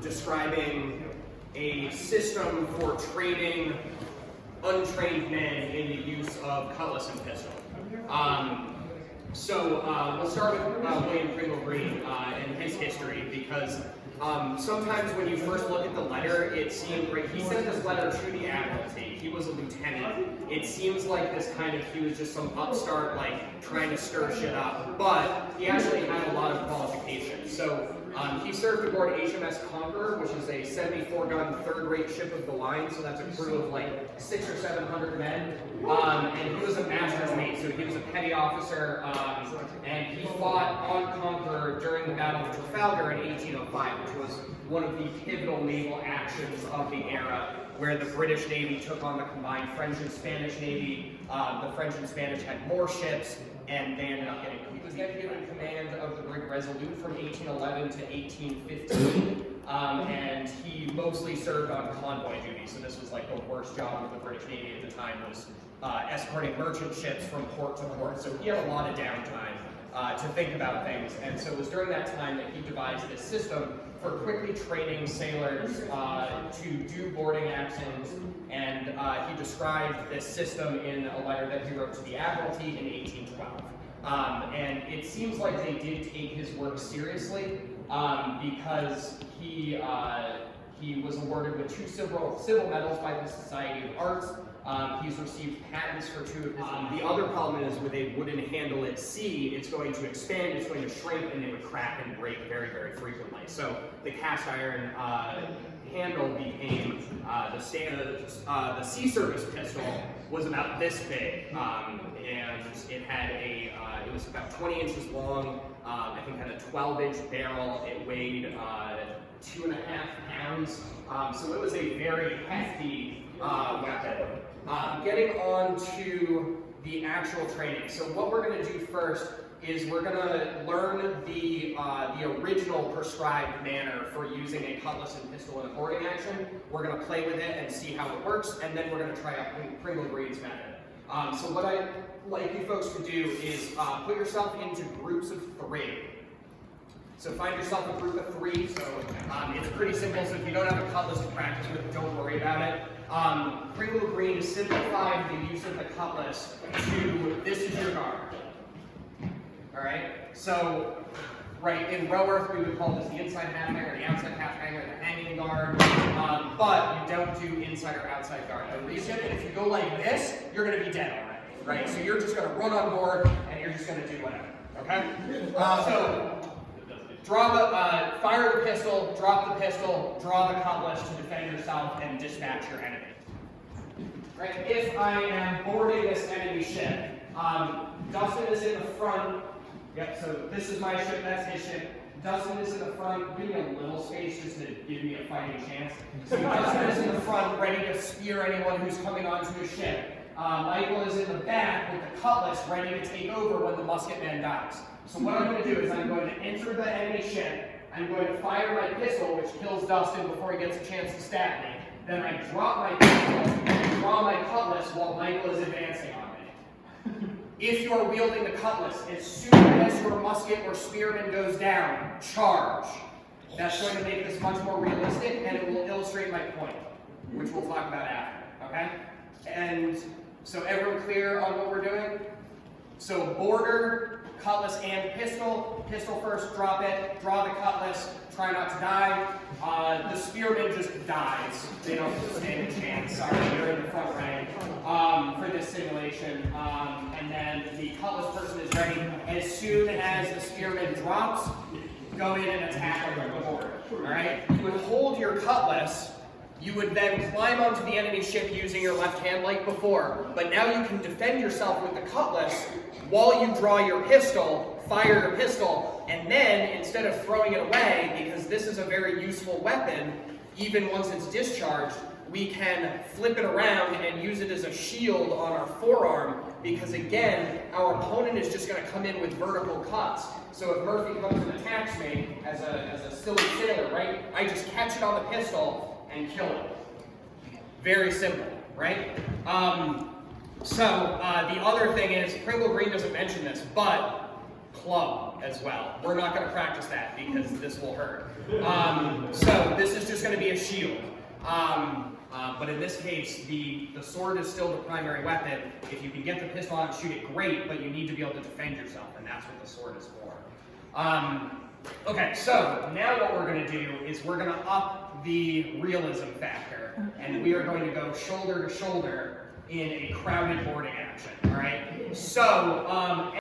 describing a system for training untrained men in the use of cutlass and pistol. We'll start with William Pringle-Green and his history, because sometimes when you first look at the letter, it seemed, right, he sent this letter to the Admiralty. He was a lieutenant. It seems like he was just some upstart, like, trying to stir shit up. But he actually had a lot of qualifications. So he served aboard HMS Conqueror, which is a 74-gun third-rate ship of the line. So that's a crew of like 600 or 700 men. And he was a master's mate, so he was a petty officer. And he fought on Conqueror during the Battle of Trafalgar in 1805, which was one of the pivotal naval actions of the era, where the British Navy took on the combined French and Spanish Navy. The French and Spanish had more ships, and they ended up getting. He was then given command of the brig Resolute from 1811 to 1815, and he mostly served on convoy duty. So this was like the worst job of the British Navy at the time, was escorting merchant ships from port to port. So he had a lot of downtime to think about things, and so it was during that time that he devised this system for quickly training sailors to do boarding actions, and he described this system in a letter that he wrote to the Admiralty in 1812. And it seems like they did take his work seriously, because he was awarded with 2 civil medals by the Society of Arts. He's received patents for 2 of his. The other problem is with a wooden handle at sea, it's going to expand, it's going to shrink, and it would crack and break very, very frequently. So the cast iron handle became the standard. The sea service pistol was about this big, and it had it was about 20 inches long. I think had a 12-inch barrel. It weighed 2.5 pounds. So it was a very hefty weapon. Getting on to the actual training. So what we're going to do first is we're going to learn the original prescribed manner for using a cutlass and pistol in a boarding action. We're going to play with it and see how it works, and then we're going to try out Pringle-Green's method. So what I'd like you folks to do is put yourself into groups of 3. So find yourself a group of 3. So it's pretty simple. So if you don't have a cutlass to practice with, don't worry about it. Pringle-Green simplified the use of the cutlass to this is your guard. All right. So right in row earth we would call this the inside half hanger, the outside half hanger, the hanging guard. But you don't do inside or outside guard. The reason, if you go like this, you're going to be dead already. Right. So you're just going to run on board and you're just going to do whatever. Okay. So. Fire the pistol, drop the pistol, draw the cutlass to defend yourself and dispatch your enemy. Right? If I am boarding this enemy ship, Dustin is in the front. Yep, so this is my ship, that's his ship. Dustin is in the front, give me a little space just to give me a fighting chance. So Dustin is in the front, ready to spear anyone who's coming onto his ship. Michael is in the back with the cutlass, ready to take over when the musketman dies. So what I'm going to do is I'm going to enter the enemy ship, I'm going to fire my pistol, which kills Dustin before he gets a chance to stab me. Then I drop my pistol and draw my cutlass while Michael is advancing on me. If you are wielding the cutlass, as soon as your musket or spearman goes down, charge. That's going to make this much more realistic, and it will illustrate my point, which we'll talk about after, okay? And so everyone clear on what we're doing? So border, cutlass and pistol. Pistol first, drop it, draw the cutlass, try not to die. The spearman just dies. They don't stand a chance. Sorry, you're in the front rank for this simulation. And then the cutlass person is ready. As soon as the spearman drops, go in and attack on the board. Alright? You would hold your cutlass. You would then climb onto the enemy ship using your left hand like before, but now you can defend yourself with the cutlass while you draw your pistol, fire your pistol, and then instead of throwing it away, because this is a very useful weapon, even once it's discharged, we can flip it around and use it as a shield on our forearm, because again, our opponent is just going to come in with vertical cuts. So if Murphy comes and attacks me as a silly sailor, right, I just catch it on the pistol and kill it. Very simple, right? The other thing is, Pringle-Green doesn't mention this, but club as well. We're not going to practice that because this will hurt. So this going to be a shield. But in this case, the sword is still the primary weapon. If you can get the pistol out and shoot it, great, but you need to be able to defend yourself, and that's what the sword is for. Okay, so now what we're going to do is we're going to up the realism factor, and we are going to go shoulder to shoulder in a crowded boarding action, all right? So,